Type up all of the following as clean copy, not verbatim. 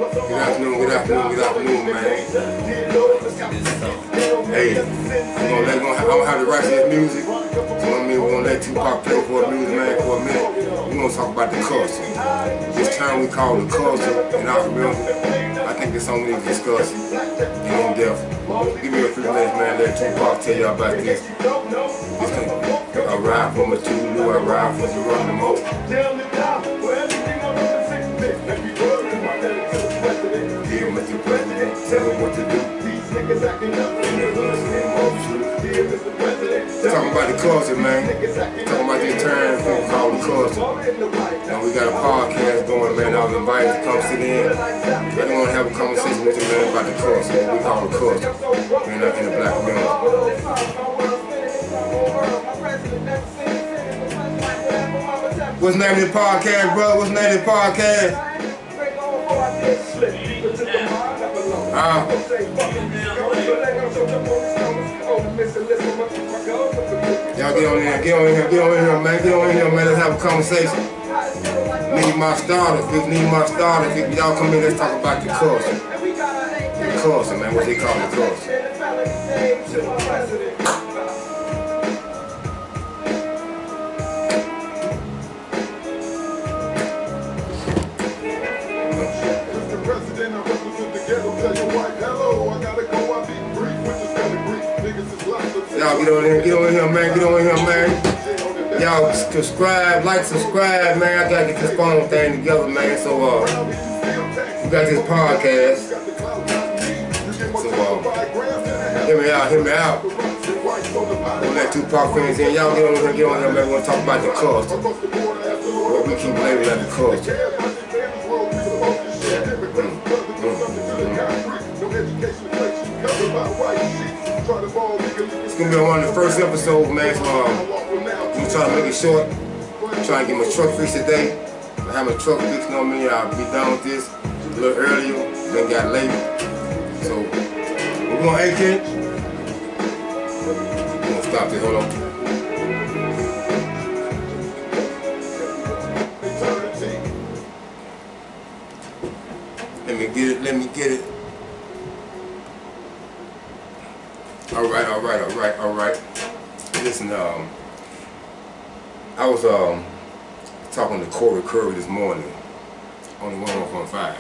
Good afternoon, man. Hey, I'm gonna have to write this music. So I mean, we're gonna let Tupac play for a music, man, for a minute. We're gonna talk about the culture. This term we call the culture in our community. I think it's something we need to discuss in depth. Give me a few minutes, man. Let Tupac tell you about this. I ride from a two, I ride from the run the most. Yeah, Mr. President, tell him what to do. Talking about the culture, man. Talking about these terms people call the culture. Now we got a podcast going, man. I was invited to come sit in. I just want to have a conversation with you, man, about the culture. What we call the culture in the black community. What's the name of the podcast, bro? What's the name of the podcast? Y'all get on here, man. Let's have a conversation. Need my starters. If y'all come in, let's talk about the culture. The culture, man. What they call the culture. Y'all get on here, man. Y'all subscribe, man. I gotta get this phone thing together, man. So we got this podcast. So hear me out. We'll let Tupac fans in. Y'all get on here, man. We're gonna talk about the culture. What we keep labeling as the culture. It's gonna be one of the first episodes, man. So I'm trying to make it short. I'm trying to get my truck fixed today. I have my truck fixed, you know what I mean? I'll be done with this a little earlier. Then got late. So we're going 18. We're gonna stop this. Hold on. Let me get it. All right. Listen, I was talking to Corey Curry this morning on the 101.5.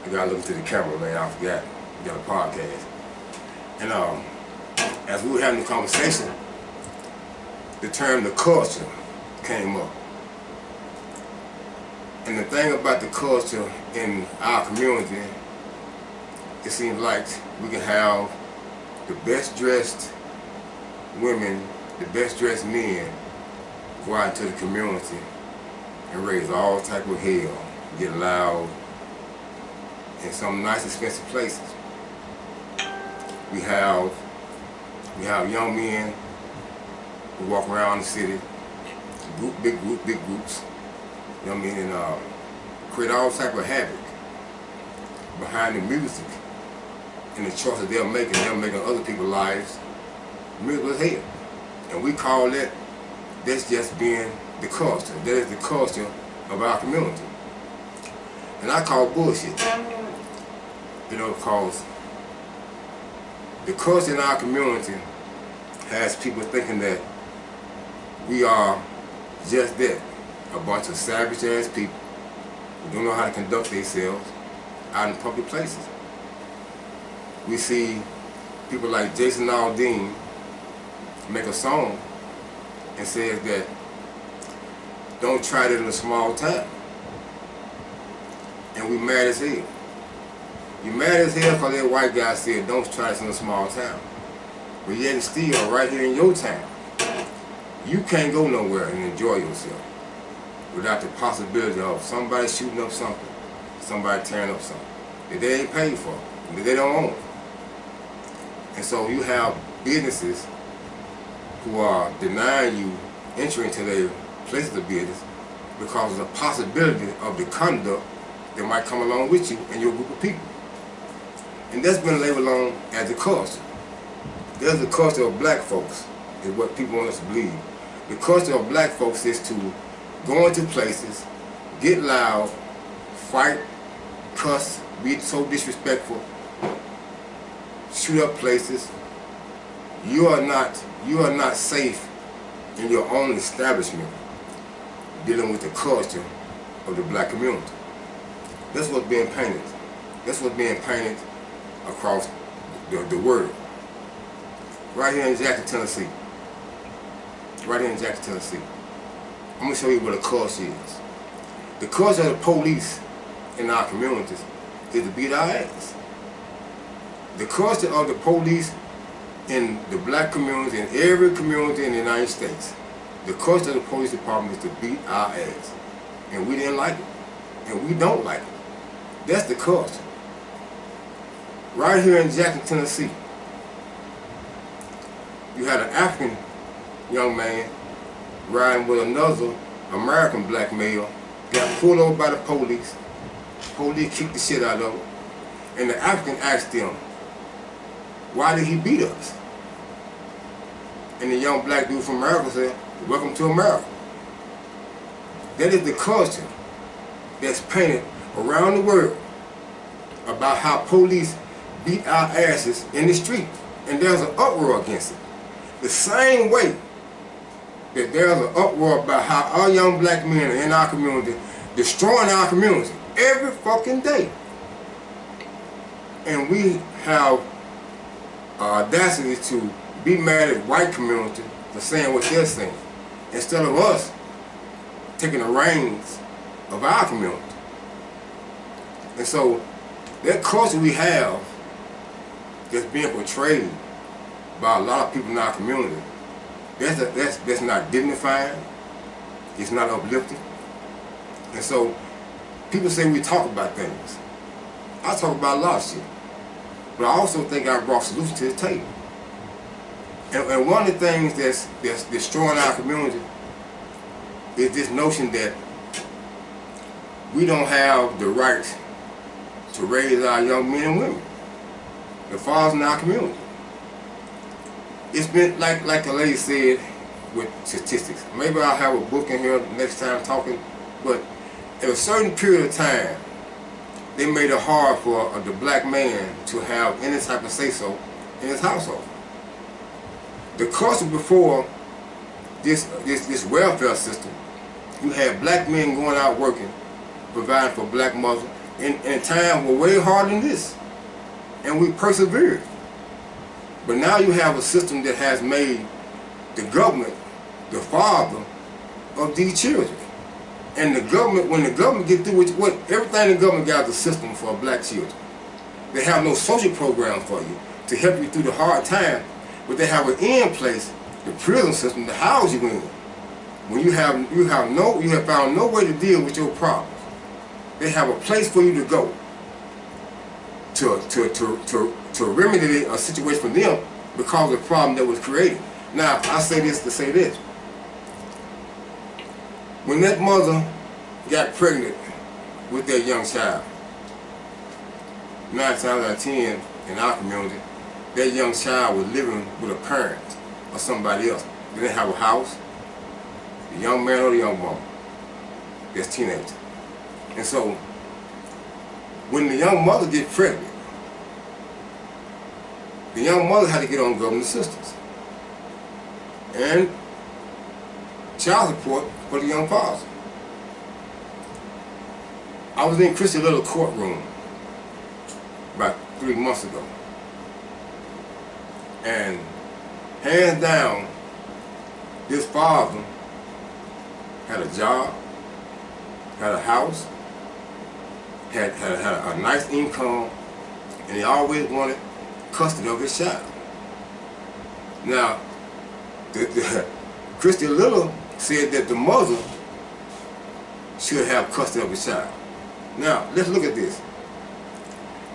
You gotta look into the camera, man. I forgot. We got a podcast. And as we were having the conversation, the term the culture came up. And the thing about the culture in our community, it seems like we can have the best dressed women, the best dressed men go out into the community and raise all type of hell, get loud in some nice expensive places. We have young men who walk around the city, big groups, you know what I mean, and create all type of havoc behind the music and the choices they're making other people's lives miserable as hell. And we call that's just being the culture. That is the culture of our community. And I call bullshit. You know, because the culture in our community has people thinking that we are just that. A bunch of savage ass people who don't know how to conduct themselves out in public places. We see people like Jason Aldean make a song and says that don't try it in a small town. And we mad as hell. You mad as hell because that white guy said don't try this in a small town. But yet and still right here in your town, you can't go nowhere and enjoy yourself without the possibility of somebody shooting up something, somebody tearing up something that they ain't paid for, that they don't own. And so you have businesses who are denying you entry into their places of business because of the possibility of the conduct that might come along with you and your group of people. And that's been labeled on as the culture. There's the culture of black folks, is what people want us to believe. The culture of black folks is to go into places, get loud, fight, cuss, be so disrespectful, shoot up places. You are not safe in your own establishment dealing with the culture of the black community. That's what's being painted. That's what's being painted across the world. Right here in Jackson, Tennessee. Right here in Jackson, Tennessee. I'm going to show you what a culture is. The culture of the police in our communities is to beat our ass. The culture of the police in the black community, in every community in the United States, the culture of the police department is to beat our ass. And we didn't like it. And we don't like it. That's the culture. Right here in Jackson, Tennessee, you had an African young man riding with another American black male, got pulled over by the police. Police kicked the shit out of him. And the African asked him, why did he beat us? And the young black dude from America said, welcome to America. That is the culture that's painted around the world about how police beat our asses in the street. And there's an uproar against it. The same way that there's an uproar about how our young black men are in our community destroying our community every fucking day. And we have audacity to be mad at white community for saying what they're saying, instead of us taking the reins of our community. And so that culture we have that's being portrayed by a lot of people in our community, that's not dignified, it's not uplifting. And so people say we talk about things. I talk about a lot of shit, but I also think I brought solutions to the table. And one of the things that's destroying our community is this notion that we don't have the right to raise our young men and women, the fathers in our community. It's been like a lady said with statistics. Maybe I'll have a book in here next time talking, but at a certain period of time, they made it hard for the black man to have any type of say-so in his household. The culture before this welfare system, you had black men going out working, providing for black mothers, and times were way harder than this. And we persevered. But now you have a system that has made the government the father of these children. And the government, when the government gets through with everything the government got is a system for black children. They have no social program for you to help you through the hard time, but they have an end place, the prison system, to house you in. When you have found no way to deal with your problems, they have a place for you to go to remedy a situation for them because of the problem that was created. Now, I say this to say this. When that mother got pregnant with that young child, 9 times out of 10 in our community, that young child was living with a parent or somebody else. They didn't have a house, the young man or the young woman. That's teenager. And so, when the young mother gets pregnant, the young mother had to get on government assistance and child support for the young father. I was in Christy Little courtroom about 3 months ago, and hands down, this father had a job, had a house, had a nice income, and he always wanted custody of his child. Now, Christy Little said that the mother should have custody of his child. Now, let's look at this.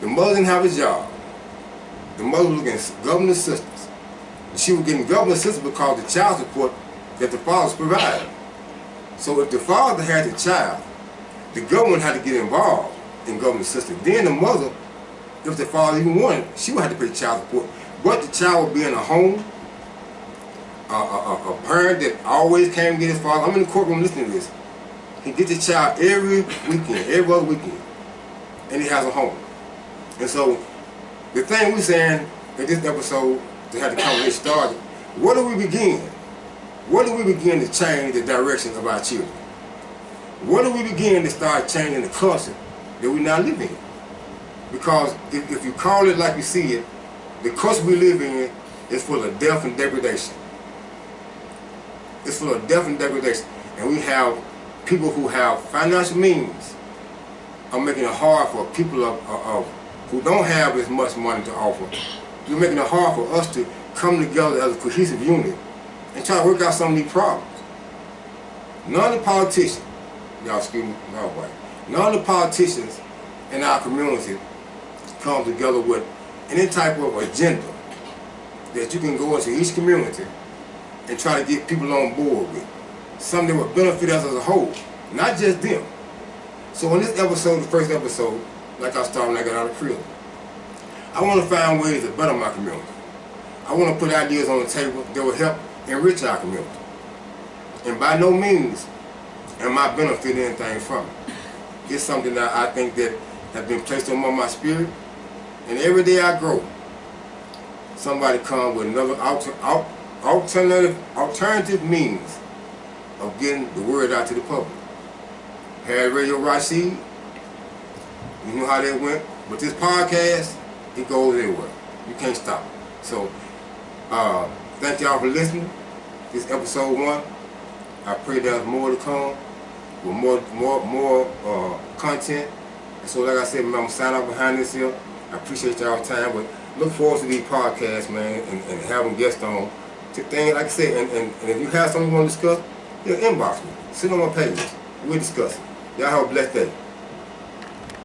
The mother didn't have a job. The mother was getting government assistance. She was getting government assistance because of the child support that the father's providing. So if the father had the child, the government had to get involved in government assistance. Then the mother, if the father even wanted, she would have to pay child support. But the child would be in a home, a parent that always came to get his father. I'm in the courtroom listening to this. He gets the child every weekend, every other weekend. and he has a home. And so the thing we're saying in this episode to have the conversation started, where do we begin? Where do we begin to change the direction of our children? Where do we begin to start changing the culture that we now live in? Because if you call it like you see it, the culture we live in is full of death and degradation. It's full of death and degradation. And we have people who have financial means are making it hard for people who don't have as much money to offer. You're making it hard for us to come together as a cohesive unit and try to work out some of these problems. None of the politicians, y'all excuse me, no way. None of the politicians in our community come together with any type of agenda that you can go into each community and try to get people on board with. Something that would benefit us as a whole, not just them. So in this episode, the first episode, like I started when I got out of prison, I want to find ways to better my community. I want to put ideas on the table that will help enrich our community. And by no means am I benefiting anything from it. It's something that I think that has been placed on my spirit, and every day I grow, somebody comes with another alternative means of getting the word out to the public. Had Radio Rashid, you know how that went. But this podcast, it goes everywhere. You can't stop it. So, thank y'all for listening. This is episode 1. I pray there's more to come with more content. And so, like I said, I'm gonna sign off behind this here. I appreciate y'all's time, but look forward to these podcasts, man, and having guests on. To things like I said, and if you have something you want to discuss, inbox me. Sit on my page. We'll discuss it. Y'all have a blessed day.